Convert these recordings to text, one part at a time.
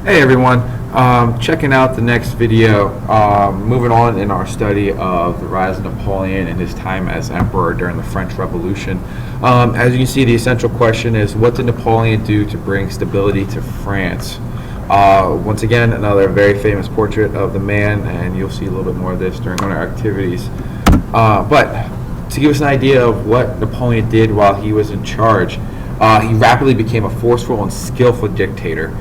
Hey everyone, checking out the next video, moving on in our study of the rise of Napoleon and his time as emperor during the French Revolution. As you can see, the essential question is, what did Napoleon do to bring stability to France? Once again, another very famous portrait of the man, and you'll see a little bit more of this during one of our activities. But to give us an idea of what Napoleon did while he was in charge, he rapidly became a forceful and skillful dictator.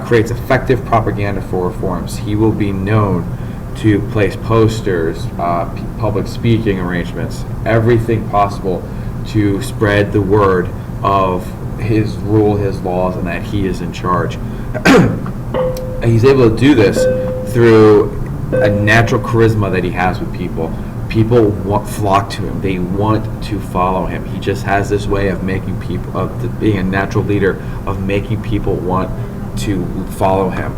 Creates effective propaganda for reforms. He will be known to place posters, public speaking arrangements, everything possible to spread the word of his rule, his laws, and that he is in charge. And he's able to do this through a natural charisma that he has with people. People flock to him. They want to follow him. He just has this way of making people, of being a natural leader, of making people want to follow him.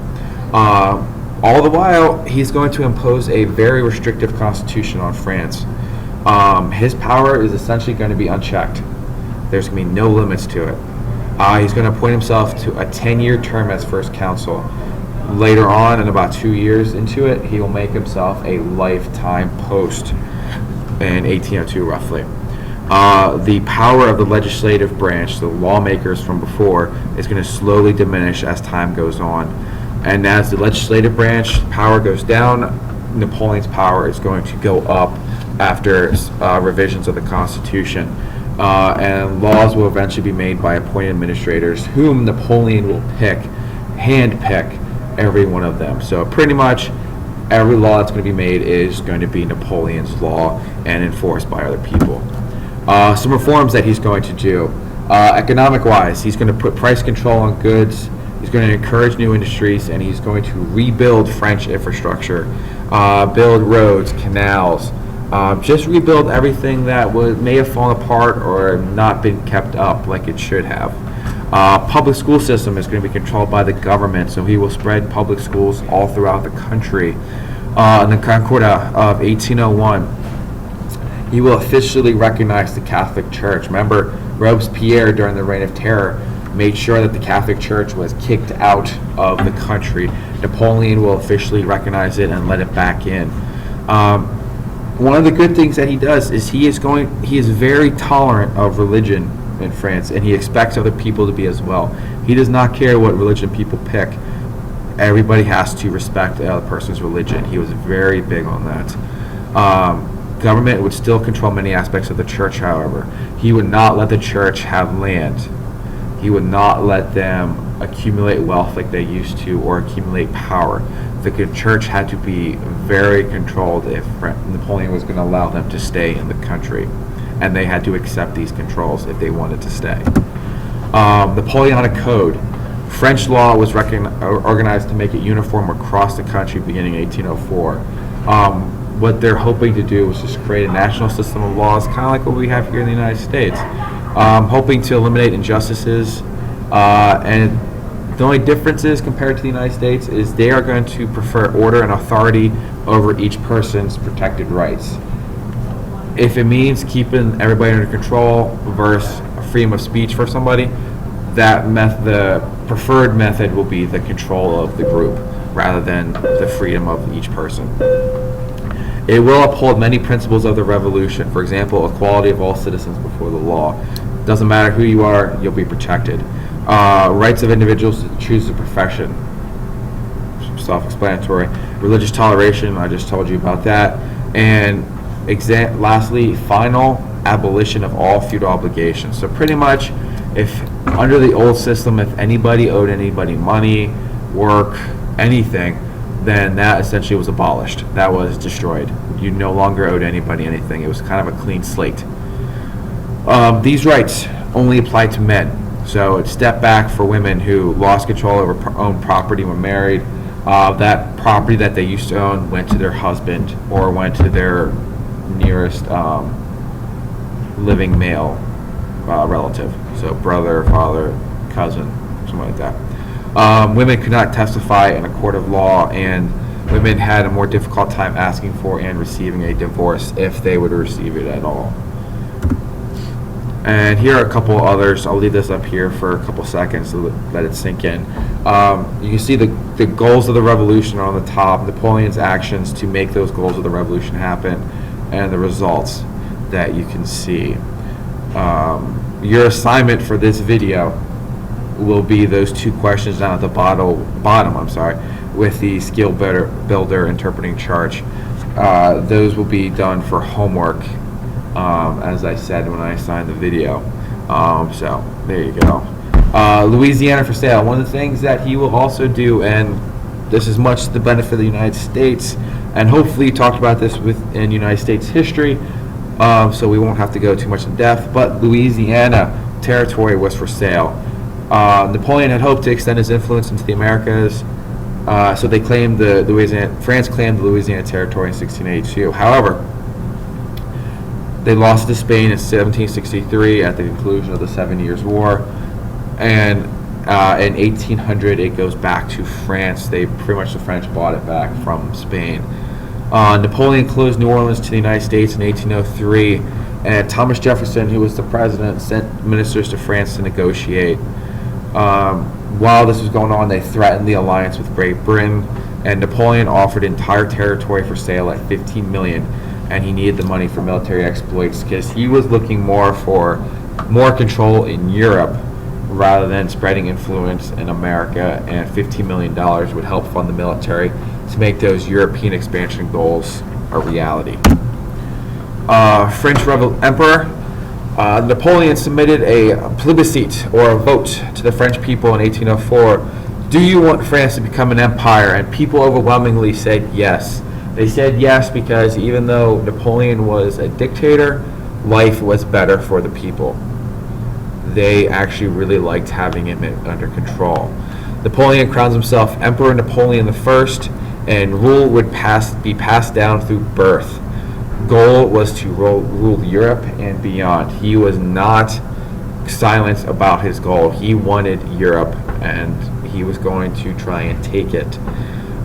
All the while, he's going to impose a very restrictive constitution on France. His power is essentially going to be unchecked. There's going to be no limits to it. He's going to appoint himself to a 10-year term as first consul. Later on, in about 2 years into it, he will make himself a lifetime post in 1802, roughly. The power of the legislative branch, the lawmakers from before, is going to slowly diminish as time goes on. And as the legislative branch power goes down, Napoleon's power is going to go up after revisions of the Constitution. And laws will eventually be made by appointed administrators, whom Napoleon will handpick every one of them. So pretty much every law that's going to be made is going to be Napoleon's law and enforced by other people. Some reforms that he's going to do. Economic-wise, he's going to put price control on goods, he's going to encourage new industries, and he's going to rebuild French infrastructure, build roads, canals, just rebuild everything that may have fallen apart or not been kept up like it should have. Public school system is going to be controlled by the government, so he will spread public schools all throughout the country. In the Concordat of 1801, he will officially recognize the Catholic Church. Remember, Robespierre, during the Reign of Terror, made sure that the Catholic Church was kicked out of the country. Napoleon will officially recognize it and let it back in. One of the good things that he does is he is very tolerant of religion in France, and he expects other people to be as well. He does not care what religion people pick. Everybody has to respect the other person's religion. He was very big on that. Government would still control many aspects of the church, however. He would not let the church have land. He would not let them accumulate wealth like they used to or accumulate power. The church had to be very controlled if Napoleon was going to allow them to stay in the country. And they had to accept these controls if they wanted to stay. Napoleonic Code. French law was organized to make it uniform across the country beginning in 1804. What they're hoping to do is just create a national system of laws, kind of like what we have here in the United States, hoping to eliminate injustices. And the only differences compared to the United States is they are going to prefer order and authority over each person's protected rights. If it means keeping everybody under control versus freedom of speech for somebody, the preferred method will be the control of the group rather than the freedom of each person. It will uphold many principles of the revolution. For example, equality of all citizens before the law. Doesn't matter who you are, you'll be protected. Rights of individuals to choose a profession. Self-explanatory. Religious toleration, I just told you about that. And lastly, final abolition of all feudal obligations. So pretty much, if under the old system, if anybody owed anybody money, work, anything, then that essentially was abolished. That was destroyed. You no longer owed anybody anything. It was kind of a clean slate. These rights only apply to men. So it's step back for women who lost control over own property when married. That property that they used to own went to their husband or went to their nearest living male relative. So brother, father, cousin, something like that. Women could not testify in a court of law, and women had a more difficult time asking for and receiving a divorce if they would receive it at all. And here are a couple others. I'll leave this up here for a couple seconds to let it sink in. You can see the goals of the revolution are on the top, Napoleon's actions to make those goals of the revolution happen, and the results that you can see. Your assignment for this video will be those two questions down at the bottom, with the skill builder interpreting chart. Those will be done for homework, as I said when I assigned the video. So there you go. Louisiana for sale. One of the things that he will also do, and this is much to the benefit of the United States, and hopefully he talked about this within United States history, so we won't have to go too much in depth, but Louisiana territory was for sale. Napoleon had hoped to extend his influence into the Americas, so they claimed France claimed the Louisiana territory in 1682. However, they lost to Spain in 1763 at the conclusion of the 7 Years' War, and in 1800 it goes back to France. The French bought it back from Spain. Napoleon closed New Orleans to the United States in 1803, and Thomas Jefferson, who was the president, sent ministers to France to negotiate. While this was going on, they threatened the alliance with Great Britain, and Napoleon offered entire territory for sale at $15 million, and he needed the money for military exploits because he was looking more for more control in Europe rather than spreading influence in America, and $15 million would help fund the military to make those European expansion goals a reality. French Emperor Napoleon submitted a plebiscite, or a vote, to the French people in 1804. Do you want France to become an empire? And people overwhelmingly said yes. They said yes because even though Napoleon was a dictator, life was better for the people. They actually really liked having him under control. Napoleon crowns himself Emperor Napoleon I, and rule would be passed down through birth. Goal was to rule Europe and beyond. He was not silent about his goal. He wanted Europe, and he was going to try and take it.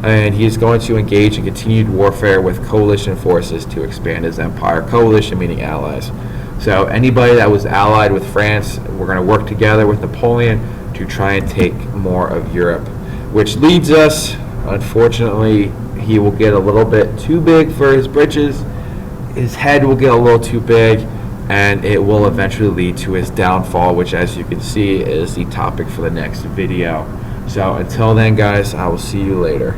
And he's going to engage in continued warfare with coalition forces to expand his empire. Coalition meaning allies. So anybody that was allied with France, we're going to work together with Napoleon to try and take more of Europe. Which leads us, unfortunately, he will get a little bit too big for his britches. His head will get a little too big, and it will eventually lead to his downfall, which, as you can see, is the topic for the next video. So until then, guys, I will see you later.